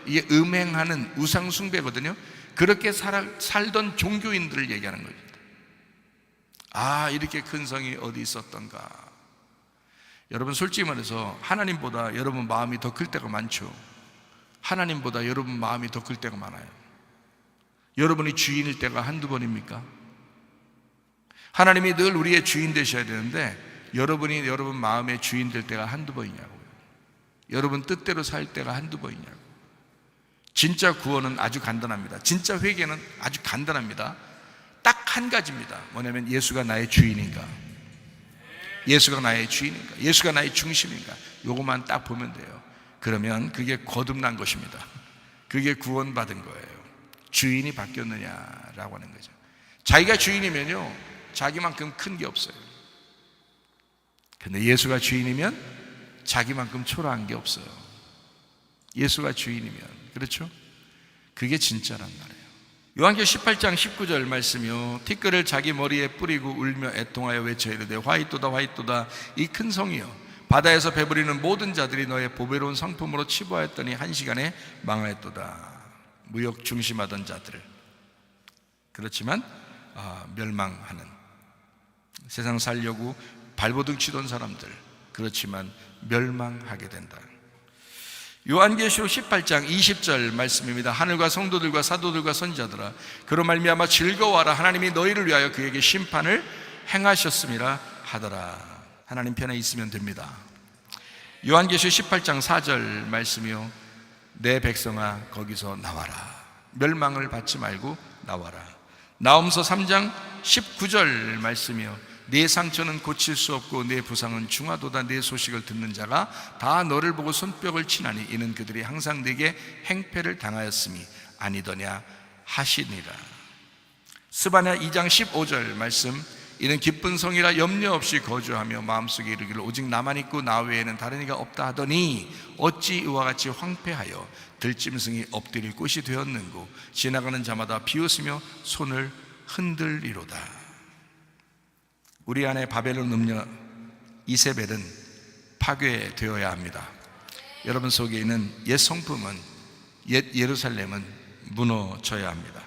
이게 음행하는 우상 숭배거든요. 그렇게 살던 종교인들을 얘기하는 겁니다. 아, 이렇게 큰 성이 어디 있었던가. 여러분, 솔직히 말해서 하나님보다 여러분 마음이 더 클 때가 많죠. 하나님보다 여러분 마음이 더 클 때가 많아요. 여러분이 주인일 때가 한두 번입니까? 하나님이 늘 우리의 주인 되셔야 되는데 여러분이 여러분 마음의 주인 될 때가 한두 번이냐고요. 여러분 뜻대로 살 때가 한두 번이냐고. 진짜 구원은 아주 간단합니다. 진짜 회개는 아주 간단합니다. 딱 한 가지입니다. 뭐냐면 예수가 나의 주인인가, 예수가 나의 주인인가, 예수가 나의 중심인가, 요것만 딱 보면 돼요. 그러면 그게 거듭난 것입니다. 그게 구원받은 거예요. 주인이 바뀌었느냐라고 하는 거죠. 자기가 주인이면요, 자기만큼 큰 게 없어요. 근데 예수가 주인이면 자기만큼 초라한 게 없어요. 예수가 주인이면, 그렇죠? 그게 진짜란 말이에요. 요한계시록 18장 19절 말씀이요, 티끌을 자기 머리에 뿌리고 울며 애통하여 외쳐 이르되 화이토다 화이토다 이 큰 성이요, 바다에서 배부리는 모든 자들이 너의 보배로운 상품으로 치부하였더니 한 시간에 망하였도다. 무역 중심하던 자들, 그렇지만 멸망하는, 세상 살려고 발버둥 치던 사람들, 그렇지만 멸망하게 된다. 요한계시록 18장 20절 말씀입니다. 하늘과 성도들과 사도들과 선지자들아, 그로 말미암아 즐거워하라. 하나님이 너희를 위하여 그에게 심판을 행하셨음이라 하더라. 하나님 편에 있으면 됩니다. 요한계시록 18장 4절 말씀이요, 내 백성아 거기서 나와라. 멸망을 받지 말고 나와라. 나홈서 3장 19절 말씀이요, 네 상처는 고칠 수 없고 네 부상은 중하도다. 네 소식을 듣는 자가 다 너를 보고 손뼉을 치나니 이는 그들이 항상 네게 행패를 당하였음이 아니더냐 하시니라. 스바냐 2장 15절 말씀, 이는 기쁜 성이라 염려 없이 거주하며 마음속에 이르기를 오직 나만 있고 나 외에는 다른 이가 없다 하더니 어찌 이와 같이 황폐하여 들짐승이 엎드릴 곳이 되었는고 지나가는 자마다 비웃으며 손을 흔들리로다. 우리 안에 바벨론 음녀 이세벨은 파괴되어야 합니다. 여러분 속에 있는 옛 성품은, 옛 예루살렘은 무너져야 합니다.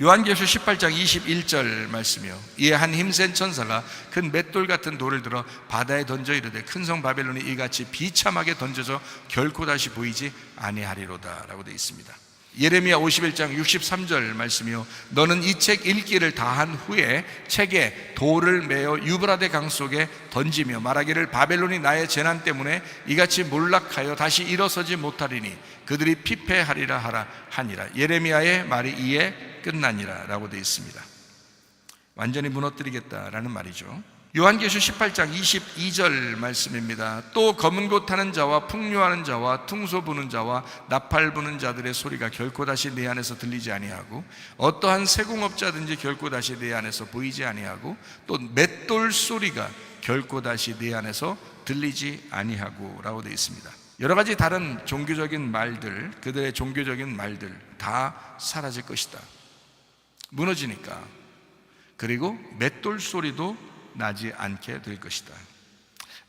요한계시록 18장 21절 말씀이요, 이에 한 힘센 천사가 큰 맷돌 같은 돌을 들어 바다에 던져 이르되 큰 성 바벨론이 이같이 비참하게 던져져 결코 다시 보이지 아니하리로다 라고 되어 있습니다. 예레미야 51장 63절 말씀이요, 너는 이 책 읽기를 다한 후에 책에 돌을 메어 유브라데 강 속에 던지며 말하기를 바벨론이 나의 재난 때문에 이같이 몰락하여 다시 일어서지 못하리니 그들이 피폐하리라 하라 하니라. 예레미야의 말이 이에 끝나니라 라고 되어 있습니다. 완전히 무너뜨리겠다라는 말이죠. 요한계시록 18장 22절 말씀입니다. 또 검은 곳 타는 자와 풍류하는 자와 퉁소 부는 자와 나팔 부는 자들의 소리가 결코 다시 내 안에서 들리지 아니하고 어떠한 세공업자든지 결코 다시 내 안에서 보이지 아니하고 또 맷돌 소리가 결코 다시 내 안에서 들리지 아니하고 라고 되어 있습니다. 여러 가지 다른 종교적인 말들, 그들의 종교적인 말들 다 사라질 것이다. 무너지니까. 그리고 맷돌 소리도 나지 않게 될 것이다.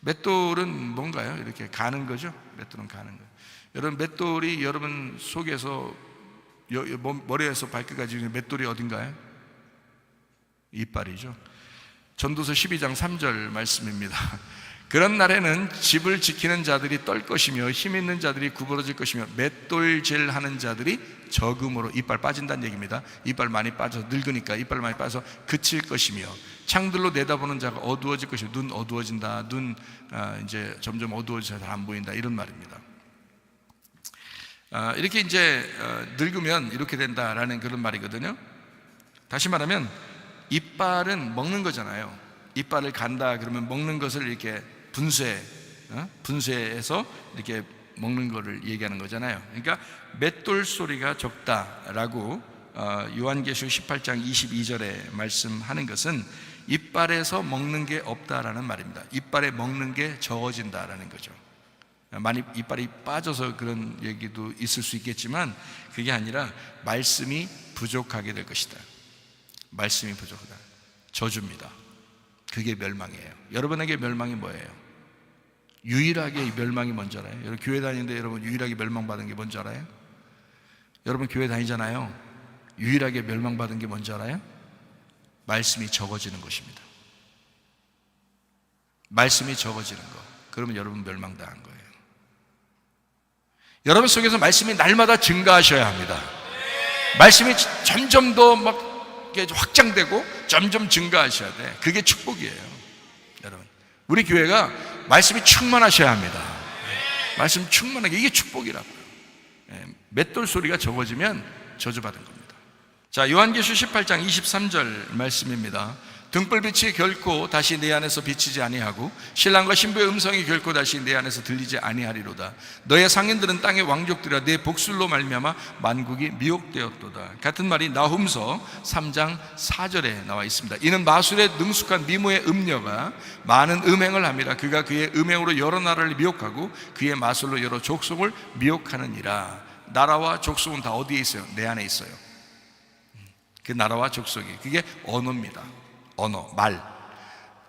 맷돌은 뭔가요? 이렇게 가는 거죠? 맷돌은 가는 거예요. 여러분, 맷돌이 여러분 속에서 머리에서 발끝까지 맷돌이 어딘가요? 이빨이죠. 전도서 12장 3절 말씀입니다. 그런 날에는 집을 지키는 자들이 떨 것이며 힘 있는 자들이 구부러질 것이며 맷돌질하는 자들이 적음으로, 이빨 빠진다는 얘기입니다. 이빨 많이 빠져서 늙으니까 이빨 많이 빠져서 그칠 것이며 창들로 내다보는 자가 어두워질 것이며, 눈 어두워진다, 눈 이제 점점 어두워져서 잘 안 보인다, 이런 말입니다. 이렇게 이제 늙으면 이렇게 된다라는 그런 말이거든요. 다시 말하면 이빨은 먹는 거잖아요. 이빨을 간다 그러면 먹는 것을 이렇게 분쇄해서 이렇게 먹는 거를 얘기하는 거잖아요. 그러니까 맷돌 소리가 적다라고 요한계시록 18장 22절에 말씀하는 것은 이빨에서 먹는 게 없다라는 말입니다. 이빨에 먹는 게 적어진다라는 거죠. 많이 이빨이 빠져서 그런 얘기도 있을 수 있겠지만 그게 아니라 말씀이 부족하게 될 것이다. 말씀이 부족하다. 저주입니다. 그게 멸망이에요. 여러분에게 멸망이 뭐예요? 유일하게 멸망이 뭔지 알아요? 여러분 교회 다니는데 여러분 유일하게 멸망받은 게 뭔지 알아요? 여러분 교회 다니잖아요. 유일하게 멸망받은 게 뭔지 알아요? 말씀이 적어지는 것입니다. 말씀이 적어지는 거. 그러면 여러분 멸망당한 거예요. 여러분 속에서 말씀이 날마다 증가하셔야 합니다. 말씀이 점점 더 막 확장되고 점점 증가하셔야 돼. 그게 축복이에요. 여러분, 우리 교회가 말씀이 충만하셔야 합니다. 말씀 충만하게, 이게 축복이라고요. 맷돌 소리가 적어지면 저주받은 겁니다. 자, 요한계시록 18장 23절 말씀입니다. 등불빛이 결코 다시 내 안에서 비치지 아니하고 신랑과 신부의 음성이 결코 다시 내 안에서 들리지 아니하리로다. 너의 상인들은 땅의 왕족들이라 내 복술로 말미암아 만국이 미혹되었도다. 같은 말이 나훔서 3장 4절에 나와 있습니다. 이는 마술에 능숙한 미모의 음녀가 많은 음행을 합니다. 그가 그의 음행으로 여러 나라를 미혹하고 그의 마술로 여러 족속을 미혹하느니라. 나라와 족속은 다 어디에 있어요? 내 안에 있어요. 그 나라와 족속이, 그게 언어입니다. 언어, 말.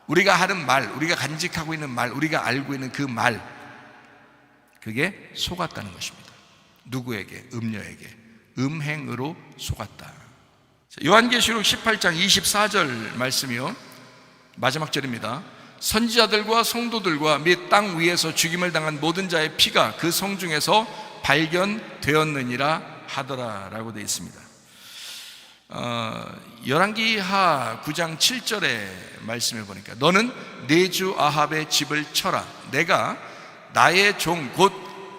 우리가 하는 말, 우리가 간직하고 있는 말, 우리가 알고 있는 그 말, 그게 속았다는 것입니다. 누구에게? 음녀에게. 음행으로 속았다. 요한계시록 18장 24절 말씀이요, 마지막 절입니다. 선지자들과 성도들과 및 땅 위에서 죽임을 당한 모든 자의 피가 그 성 중에서 발견되었느니라 하더라 라고 되어 있습니다. 열왕기하 9장 7절의 말씀을 보니까 너는 내 주 아합의 집을 쳐라. 내가 나의 종 곧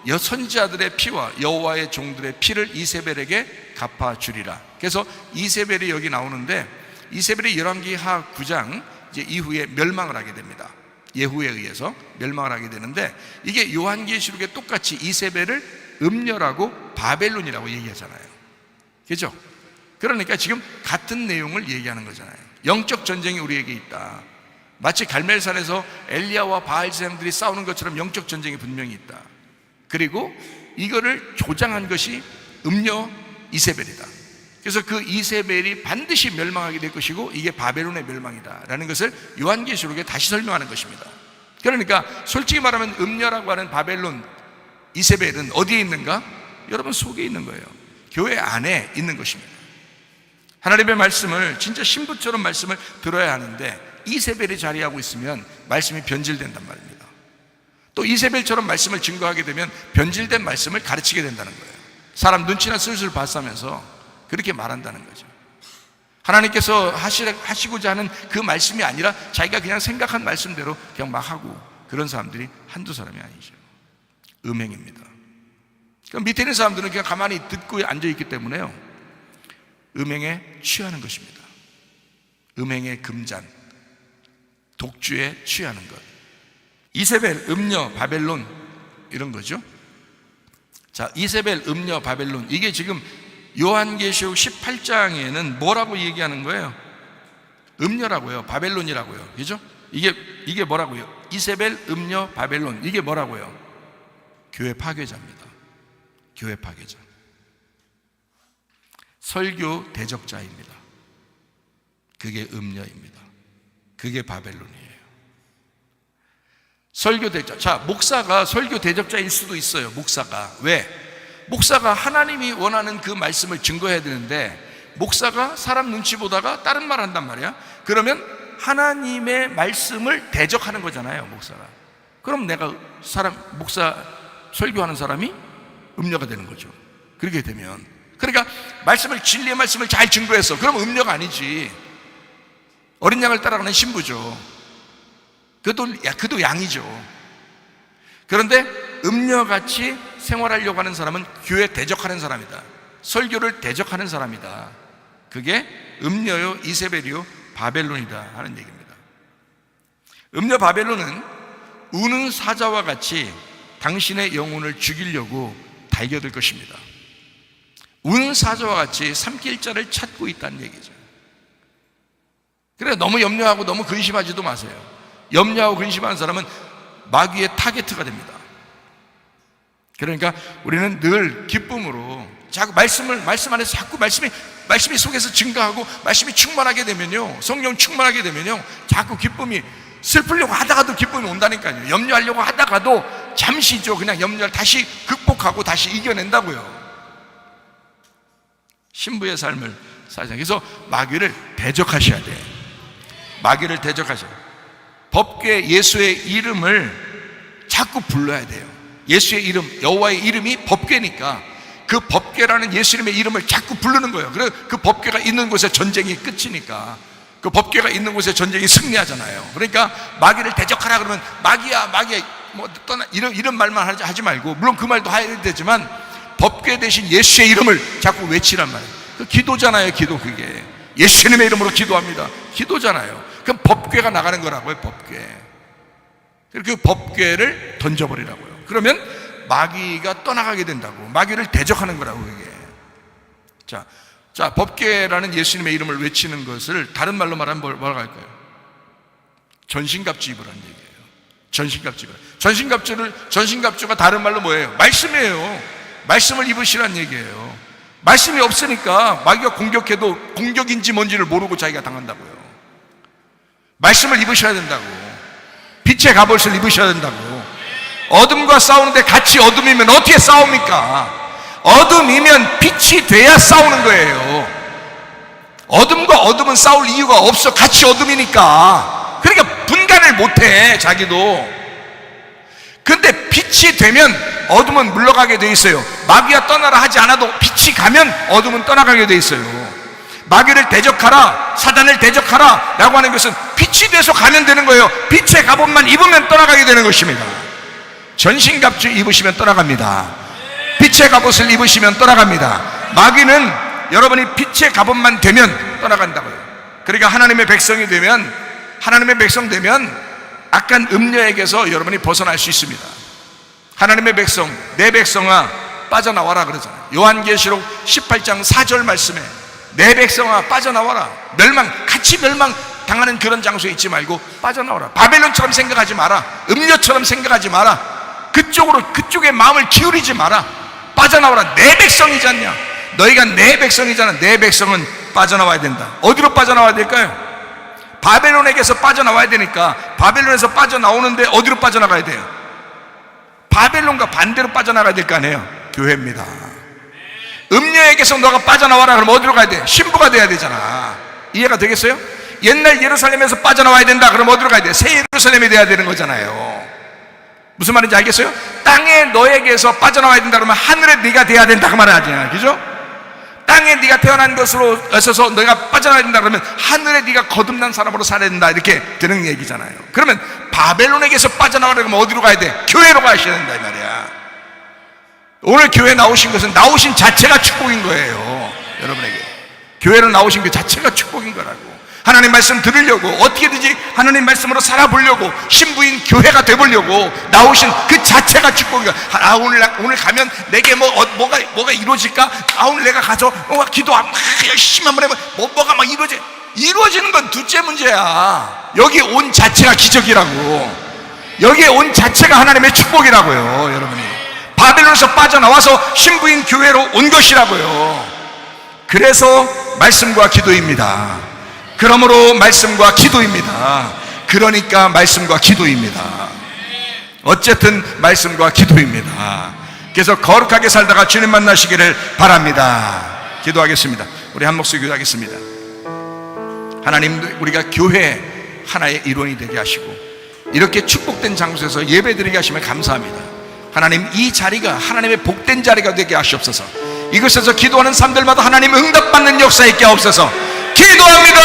선지자들의 피와 여호와의 종들의 피를 이세벨에게 갚아주리라. 그래서 이세벨이 여기 나오는데, 이세벨이 열왕기하 9장 이제 이후에 멸망을 하게 됩니다. 예후에 의해서 멸망을 하게 되는데, 이게 요한계시록에 똑같이 이세벨을 음녀라고 바벨론이라고 얘기하잖아요. 그렇죠? 그러니까 지금 같은 내용을 얘기하는 거잖아요. 영적 전쟁이 우리에게 있다. 마치 갈멜산에서 엘리야와 바알 제사장들이 싸우는 것처럼 영적 전쟁이 분명히 있다. 그리고 이거를 조장한 것이 음녀 이세벨이다. 그래서 그 이세벨이 반드시 멸망하게 될 것이고 이게 바벨론의 멸망이다 라는 것을 요한계시록에 다시 설명하는 것입니다. 그러니까 솔직히 말하면 음녀라고 하는 바벨론 이세벨은 어디에 있는가? 여러분 속에 있는 거예요. 교회 안에 있는 것입니다. 하나님의 말씀을 진짜 신부처럼 말씀을 들어야 하는데 이세벨이 자리하고 있으면 말씀이 변질된단 말입니다. 또 이세벨처럼 말씀을 증거하게 되면 변질된 말씀을 가르치게 된다는 거예요. 사람 눈치나 슬슬 봤으면서 그렇게 말한다는 거죠. 하나님께서 하시고자 하는 그 말씀이 아니라 자기가 그냥 생각한 말씀대로 그냥 막 하고, 그런 사람들이 한두 사람이 아니죠. 음행입니다. 그럼 밑에 있는 사람들은 그냥 가만히 듣고 앉아있기 때문에요, 음행에 취하는 것입니다. 음행의 금잔, 독주에 취하는 것. 이세벨, 음녀, 바벨론 이런 거죠. 자, 이세벨, 음녀, 바벨론, 이게 지금 요한계시록 18장에는 뭐라고 얘기하는 거예요? 음녀라고요, 바벨론이라고요. 그죠? 이게 뭐라고요? 이세벨, 음녀, 바벨론, 이게 뭐라고요? 교회 파괴자입니다. 교회 파괴자. 설교 대적자입니다. 그게 음녀입니다. 그게 바벨론이에요. 설교 대적자. 자, 목사가 설교 대적자일 수도 있어요. 목사가. 왜? 목사가 하나님이 원하는 그 말씀을 증거해야 되는데, 목사가 사람 눈치 보다가 다른 말 한단 말이야. 그러면 하나님의 말씀을 대적하는 거잖아요, 목사가. 그럼 내가 목사 설교하는 사람이 음녀가 되는 거죠. 그렇게 되면, 그러니까 진리의 말씀을 잘 증거했어. 그럼 음녀가 아니지. 어린 양을 따라가는 신부죠. 그도 양이죠. 그런데 음녀같이 생활하려고 하는 사람은 교회 대적하는 사람이다. 설교를 대적하는 사람이다. 그게 음녀요, 이세벨이요, 바벨론이다 하는 얘기입니다. 음녀 바벨론은 우는 사자와 같이 당신의 영혼을 죽이려고 달겨들 것입니다. 우는 사자와 같이 삼킬 자를 찾고 있다는 얘기죠. 그래, 너무 염려하고 너무 근심하지도 마세요. 염려하고 근심하는 사람은 마귀의 타겟트가 됩니다. 그러니까 우리는 늘 기쁨으로 자꾸 말씀 안에서 자꾸 말씀이 속에서 증가하고 말씀이 충만하게 되면요, 성령 충만하게 되면요, 자꾸 기쁨이, 슬프려고 하다가도 기쁨이 온다니까요. 염려하려고 하다가도 잠시죠. 그냥 염려를 다시 극복하고 다시 이겨낸다고요. 신부의 삶을 살자. 그래서 마귀를 대적하셔야 돼요. 마귀를 대적하셔야 돼요. 법궤 예수의 이름을 자꾸 불러야 돼요. 예수의 이름, 여호와의 이름이 법궤니까 그 법궤라는 예수 이름의 이름을 자꾸 부르는 거예요. 그래서 그 법궤가 있는 곳에 전쟁이 끝이니까, 그 법궤가 있는 곳에 전쟁이 승리하잖아요. 그러니까 마귀를 대적하라 그러면 마귀야 뭐 떠나 이런 말만 하지 말고, 물론 그 말도 해야 되지만 법궤 대신 예수의 이름을 자꾸 외치란 말이에요. 그 기도잖아요. 기도. 그게 예수님의 이름으로 기도합니다. 기도잖아요. 그럼 법궤가 나가는 거라고요. 법궤. 그 법궤를 던져버리라고요. 그러면 마귀가 떠나가게 된다고. 마귀를 대적하는 거라고. 그게. 자, 법궤라는 예수님의 이름을 외치는 것을 다른 말로 말하면 뭐라고 할까요? 전신갑주 입으라는 얘기예요. 전신갑주 입으라. 전신갑주가 다른 말로 뭐예요? 말씀이에요. 말씀을 입으시라는 얘기예요. 말씀이 없으니까 마귀가 공격해도 공격인지 뭔지를 모르고 자기가 당한다고요. 말씀을 입으셔야 된다고. 빛의 갑옷을 입으셔야 된다고. 어둠과 싸우는데 같이 어둠이면 어떻게 싸웁니까? 어둠이면 빛이 돼야 싸우는 거예요. 어둠과 어둠은 싸울 이유가 없어. 같이 어둠이니까. 그러니까 분간을 못해, 자기도. 근데 빛이 되면 어둠은 물러가게 돼 있어요. 마귀가 떠나라 하지 않아도 빛이 가면 어둠은 떠나가게 돼 있어요. 마귀를 대적하라, 사단을 대적하라 라고 하는 것은 빛이 돼서 가면 되는 거예요. 빛의 갑옷만 입으면 떠나가게 되는 것입니다. 전신갑주 입으시면 떠나갑니다. 빛의 갑옷을 입으시면 떠나갑니다. 마귀는 여러분이 빛의 갑옷만 되면 떠나간다고요. 그러니까 하나님의 백성 되면 악한 음녀에게서 여러분이 벗어날 수 있습니다. 하나님의 백성, 내 백성아 빠져나와라 그러잖아요. 요한계시록 18장 4절 말씀에 내 백성아 빠져나와라. 같이 멸망 당하는 그런 장소에 있지 말고 빠져나와라. 바벨론처럼 생각하지 마라. 음녀처럼 생각하지 마라. 그쪽에 마음을 기울이지 마라. 빠져나와라. 내 백성이지 않냐? 너희가 내 백성이잖아. 내 백성은 빠져나와야 된다. 어디로 빠져나와야 될까요? 바벨론에게서 빠져나와야 되니까 바벨론에서 빠져나오는데 어디로 빠져나가야 돼요? 바벨론과 반대로 빠져나가야 될 거 아니에요? 교회입니다. 음녀에게서 너가 빠져나와라 그러면 어디로 가야 돼? 신부가 돼야 되잖아. 이해가 되겠어요? 옛날 예루살렘에서 빠져나와야 된다 그러면 어디로 가야 돼? 새 예루살렘이 돼야 되는 거잖아요. 무슨 말인지 알겠어요? 땅에 너에게서 빠져나와야 된다 그러면 하늘에 네가 돼야 된다 그 말은 아니야. 그죠? 땅에 네가 태어난 것으로 있어서 너가 빠져나와야 된다 그러면 하늘에 네가 거듭난 사람으로 살아야 된다 이렇게 되는 얘기잖아요. 그러면 바벨론에게서 빠져나와라 그러면 어디로 가야 돼? 교회로 가셔야 된다 이 말이야. 오늘 교회 나오신 것은 나오신 자체가 축복인 거예요. 여러분에게 교회로 나오신 그 자체가 축복인 거라고. 하나님 말씀 들으려고, 어떻게든지 하나님 말씀으로 살아보려고, 신부인 교회가 되보려고 나오신 그 자체가 축복이야. 오늘 가면 내게 뭐가 이루어질까? 오늘 내가 가서 기도 열심히 한번 해봐. 뭐가 막 이루어지는 건 둘째 문제야. 여기 온 자체가 기적이라고. 여기에 온 자체가 하나님의 축복이라고요. 여러분이 바벨론에서 빠져나와서 신부인 교회로 온 것이라고요. 그래서 말씀과 기도입니다. 그러므로 말씀과 기도입니다. 그러니까 말씀과 기도입니다. 어쨌든 말씀과 기도입니다. 그래서 거룩하게 살다가 주님 만나시기를 바랍니다. 기도하겠습니다. 우리 한 목소리 기도하겠습니다. 하나님, 우리가 교회 하나의 일원이 되게 하시고 이렇게 축복된 장소에서 예배드리게 하시면 감사합니다. 하나님, 이 자리가 하나님의 복된 자리가 되게 하시옵소서. 이곳에서 기도하는 사람들마다 하나님 응답받는 역사 있게 하옵소서. 기도합니다.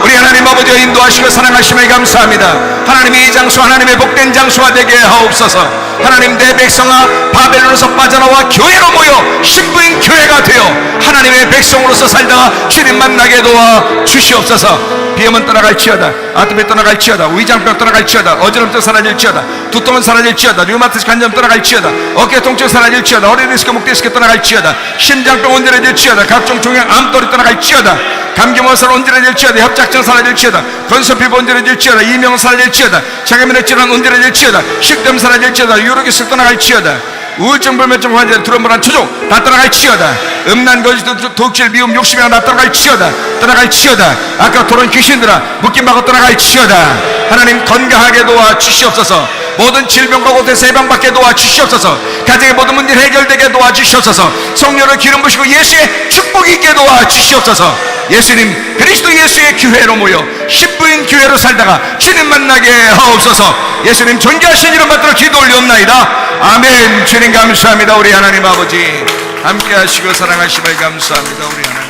우리 하나님 아버지가 인도하시고 사랑하심에 감사합니다. 하나님의 이 장소 하나님의 복된 장소가 되게 하옵소서. 하나님, 내 백성아 바벨론에서 빠져나와 교회로 모여 신부인 교회가 되어 하나님의 백성으로서 살다가 주님 만나게 도와 주시옵소서. 비염은 떠나갈지어다, 아토피 떠나갈지어다, 위장병 떠나갈지어다, 어지럼증 사라질지어다, 두통은 사라질지어다, 류마티스 관절 떠나갈지어다, 어깨 통증 사라질지어다, 허리 디스크, 목 디스크 떠나갈지어다, 심장병 온전해질지어다, 각종 종양 암돌이 떠나갈지어다, 감기 모살 온전해질지어다, 협착증 사라질지어다, 건선피부 온전해질지어다, 이명 사라질지어다, 장애면역 질환 온전해질지어다, 식염 사라질지어다, 유로기스 떠나갈지어다, 우울증, 불면증 환자, 두려움불안, 초종 다 떠나갈지어다. 음란, 거짓, 독질, 미움, 욕심이 다 떠나갈지어다. 떠나갈지어다. 아까 토론 귀신들아 묶임받고 떠나갈지어다. 하나님, 건강하게 도와주시옵소서. 모든 질병과 고통에서 해방받게 도와주시옵소서. 가정의 모든 문제 해결되게 도와주시옵소서. 성령을 기름 부시고 예수의 축복이 있게 도와주시옵소서. 예수님, 그리스도 예수의 교회로 모여 신부인 교회로 살다가 주님 만나게 하옵소서. 예수님 존귀하신 이름 받들어 기도 올리옵나이다. 아멘. 주님 감사합니다. 우리 하나님 아버지 함께 하시고 사랑하시며 감사합니다. 우리 하나님.